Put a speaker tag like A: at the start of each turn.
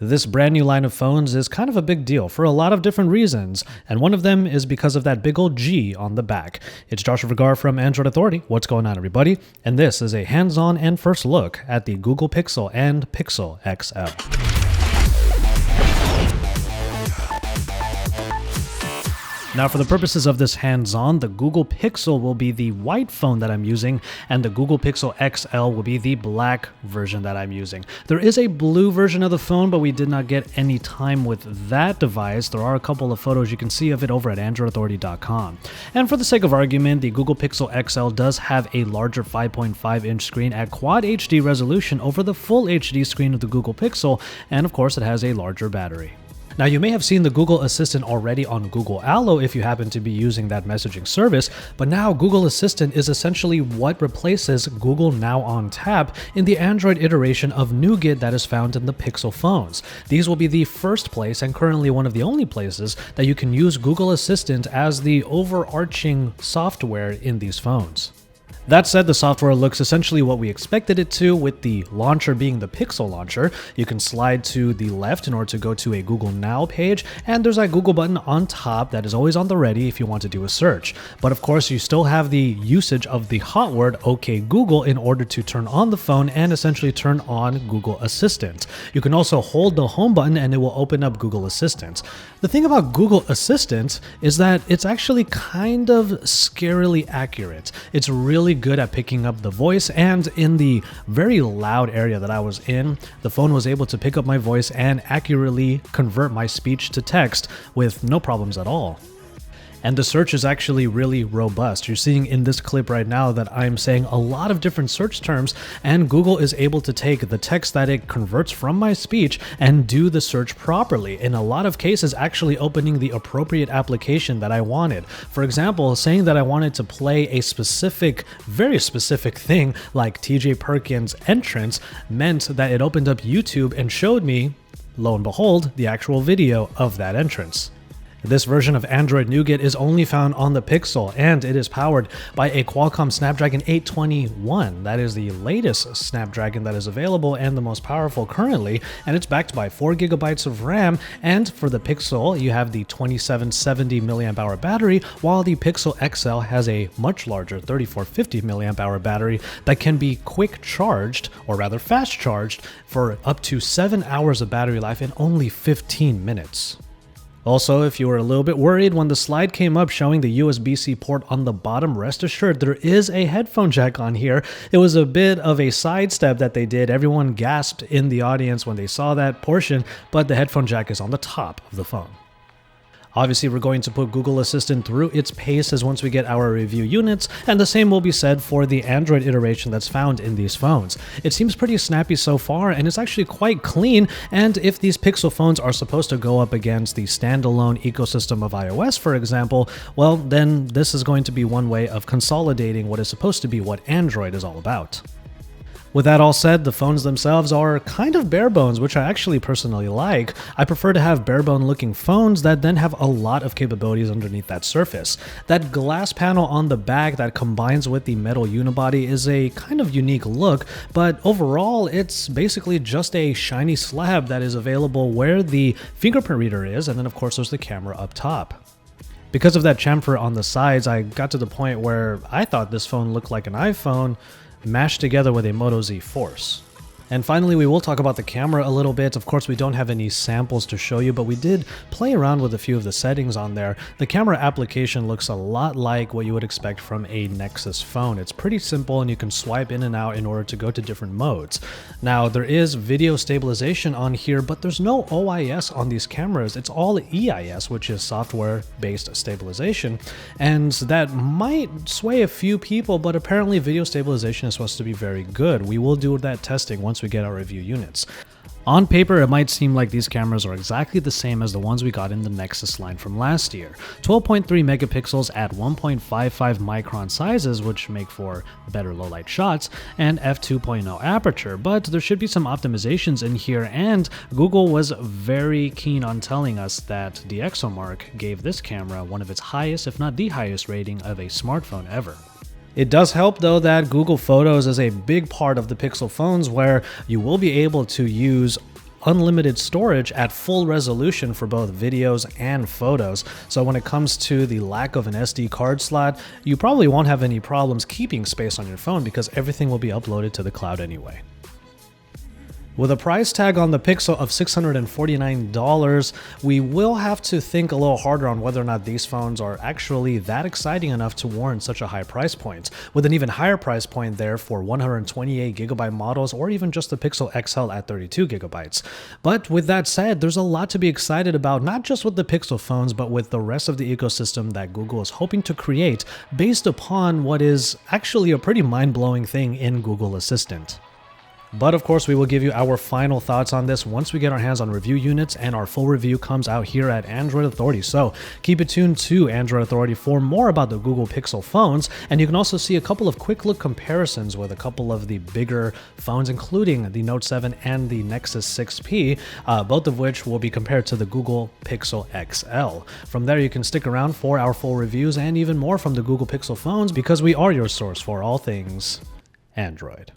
A: This brand new line of phones is kind of a big deal for a lot of different reasons, and one of them is because of that big old G on the back. It's Joshua Vergara from Android Authority. What's going on, everybody? And this is a hands-on and first look at the Google Pixel and Pixel XL. Now, for the purposes of this hands-on, the Google Pixel will be the white phone that I'm using, and the Google Pixel XL will be the black version that I'm using. There is a blue version of the phone, but we did not get any time with that device. There are a couple of photos you can see of it over at AndroidAuthority.com. And for the sake of argument, the Google Pixel XL does have a larger 5.5-inch screen at Quad HD resolution over the Full HD screen of the Google Pixel, and of course it has a larger battery. Now, you may have seen the Google Assistant already on Google Allo if you happen to be using that messaging service, but now Google Assistant is essentially what replaces Google Now on Tap in the Android iteration of Nougat that is found in the Pixel phones. These will be the first place and currently one of the only places that you can use Google Assistant as the overarching software in these phones. That said, the software looks essentially what we expected it to, with the launcher being the Pixel launcher. You can slide to the left in order to go to a Google Now page, and there's that Google button on top that is always on the ready if you want to do a search. But of course, you still have the usage of the hot word OK Google in order to turn on the phone and essentially turn on Google Assistant. You can also hold the home button and it will open up Google Assistant. The thing about Google Assistant is that it's actually kind of scarily accurate. It's really good at picking up the voice, and in the very loud area that I was in, the phone was able to pick up my voice and accurately convert my speech to text with no problems at all. And the search is actually really robust. You're seeing in this clip right now that I'm saying a lot of different search terms, and Google is able to take the text that it converts from my speech and do the search properly. In a lot of cases, actually opening the appropriate application that I wanted. For example, saying that I wanted to play a specific, very specific thing like TJ Perkins' entrance meant that it opened up YouTube and showed me, lo and behold, the actual video of that entrance. This version of Android Nougat is only found on the Pixel, and it is powered by a Qualcomm Snapdragon 821. That is the latest Snapdragon that is available and the most powerful currently, and it's backed by 4 GB of RAM, and for the Pixel, you have the 2770 mAh battery, while the Pixel XL has a much larger 3450 mAh battery that can be quick charged, or rather fast charged, for up to 7 hours of battery life in only 15 minutes. Also, if you were a little bit worried when the slide came up showing the USB-C port on the bottom, rest assured there is a headphone jack on here. It was a bit of a sidestep that they did. Everyone gasped in the audience when they saw that portion, but the headphone jack is on the top of the phone. Obviously, we're going to put Google Assistant through its paces once we get our review units, and the same will be said for the Android iteration that's found in these phones. It seems pretty snappy so far, and it's actually quite clean, and if these Pixel phones are supposed to go up against the standalone ecosystem of iOS, for example, well, then this is going to be one way of consolidating what is supposed to be what Android is all about. With that all said, the phones themselves are kind of bare bones, which I actually personally like. I prefer to have bare bone looking phones that then have a lot of capabilities underneath that surface. That glass panel on the back that combines with the metal unibody is a kind of unique look, but overall it's basically just a shiny slab that is available where the fingerprint reader is, and then of course there's the camera up top. Because of that chamfer on the sides, I got to the point where I thought this phone looked like an iPhone mashed together with a Moto Z Force. And finally, we will talk about the camera a little bit. Of course, we don't have any samples to show you, but we did play around with a few of the settings on there. The camera application looks a lot like what you would expect from a Nexus phone. It's pretty simple and you can swipe in and out in order to go to different modes. Now, there is video stabilization on here, but there's no OIS on these cameras. It's all EIS, which is software-based stabilization, and that might sway a few people, but apparently video stabilization is supposed to be very good. We will do that testing once we get our review units. On paper, it might seem like these cameras are exactly the same as the ones we got in the Nexus line from last year. 12.3 megapixels at 1.55 micron sizes, which make for better low-light shots, and f2.0 aperture, but there should be some optimizations in here, and Google was very keen on telling us that DxOMark gave this camera one of its highest, if not the highest rating of a smartphone ever. It does help though that Google Photos is a big part of the Pixel phones, where you will be able to use unlimited storage at full resolution for both videos and photos. So when it comes to the lack of an SD card slot, you probably won't have any problems keeping space on your phone because everything will be uploaded to the cloud anyway. With a price tag on the Pixel of $649, we will have to think a little harder on whether or not these phones are actually that exciting enough to warrant such a high price point, with an even higher price point there for 128GB models or even just the Pixel XL at 32GB. But with that said, there's a lot to be excited about, not just with the Pixel phones, but with the rest of the ecosystem that Google is hoping to create based upon what is actually a pretty mind-blowing thing in Google Assistant. But of course, we will give you our final thoughts on this once we get our hands on review units, and our full review comes out here at Android Authority. So keep it tuned to Android Authority for more about the Google Pixel phones, and you can also see a couple of quick look comparisons with a couple of the bigger phones, including the Note 7 and the Nexus 6P, both of which will be compared to the Google Pixel XL. From there, you can stick around for our full reviews and even more from the Google Pixel phones, because we are your source for all things Android.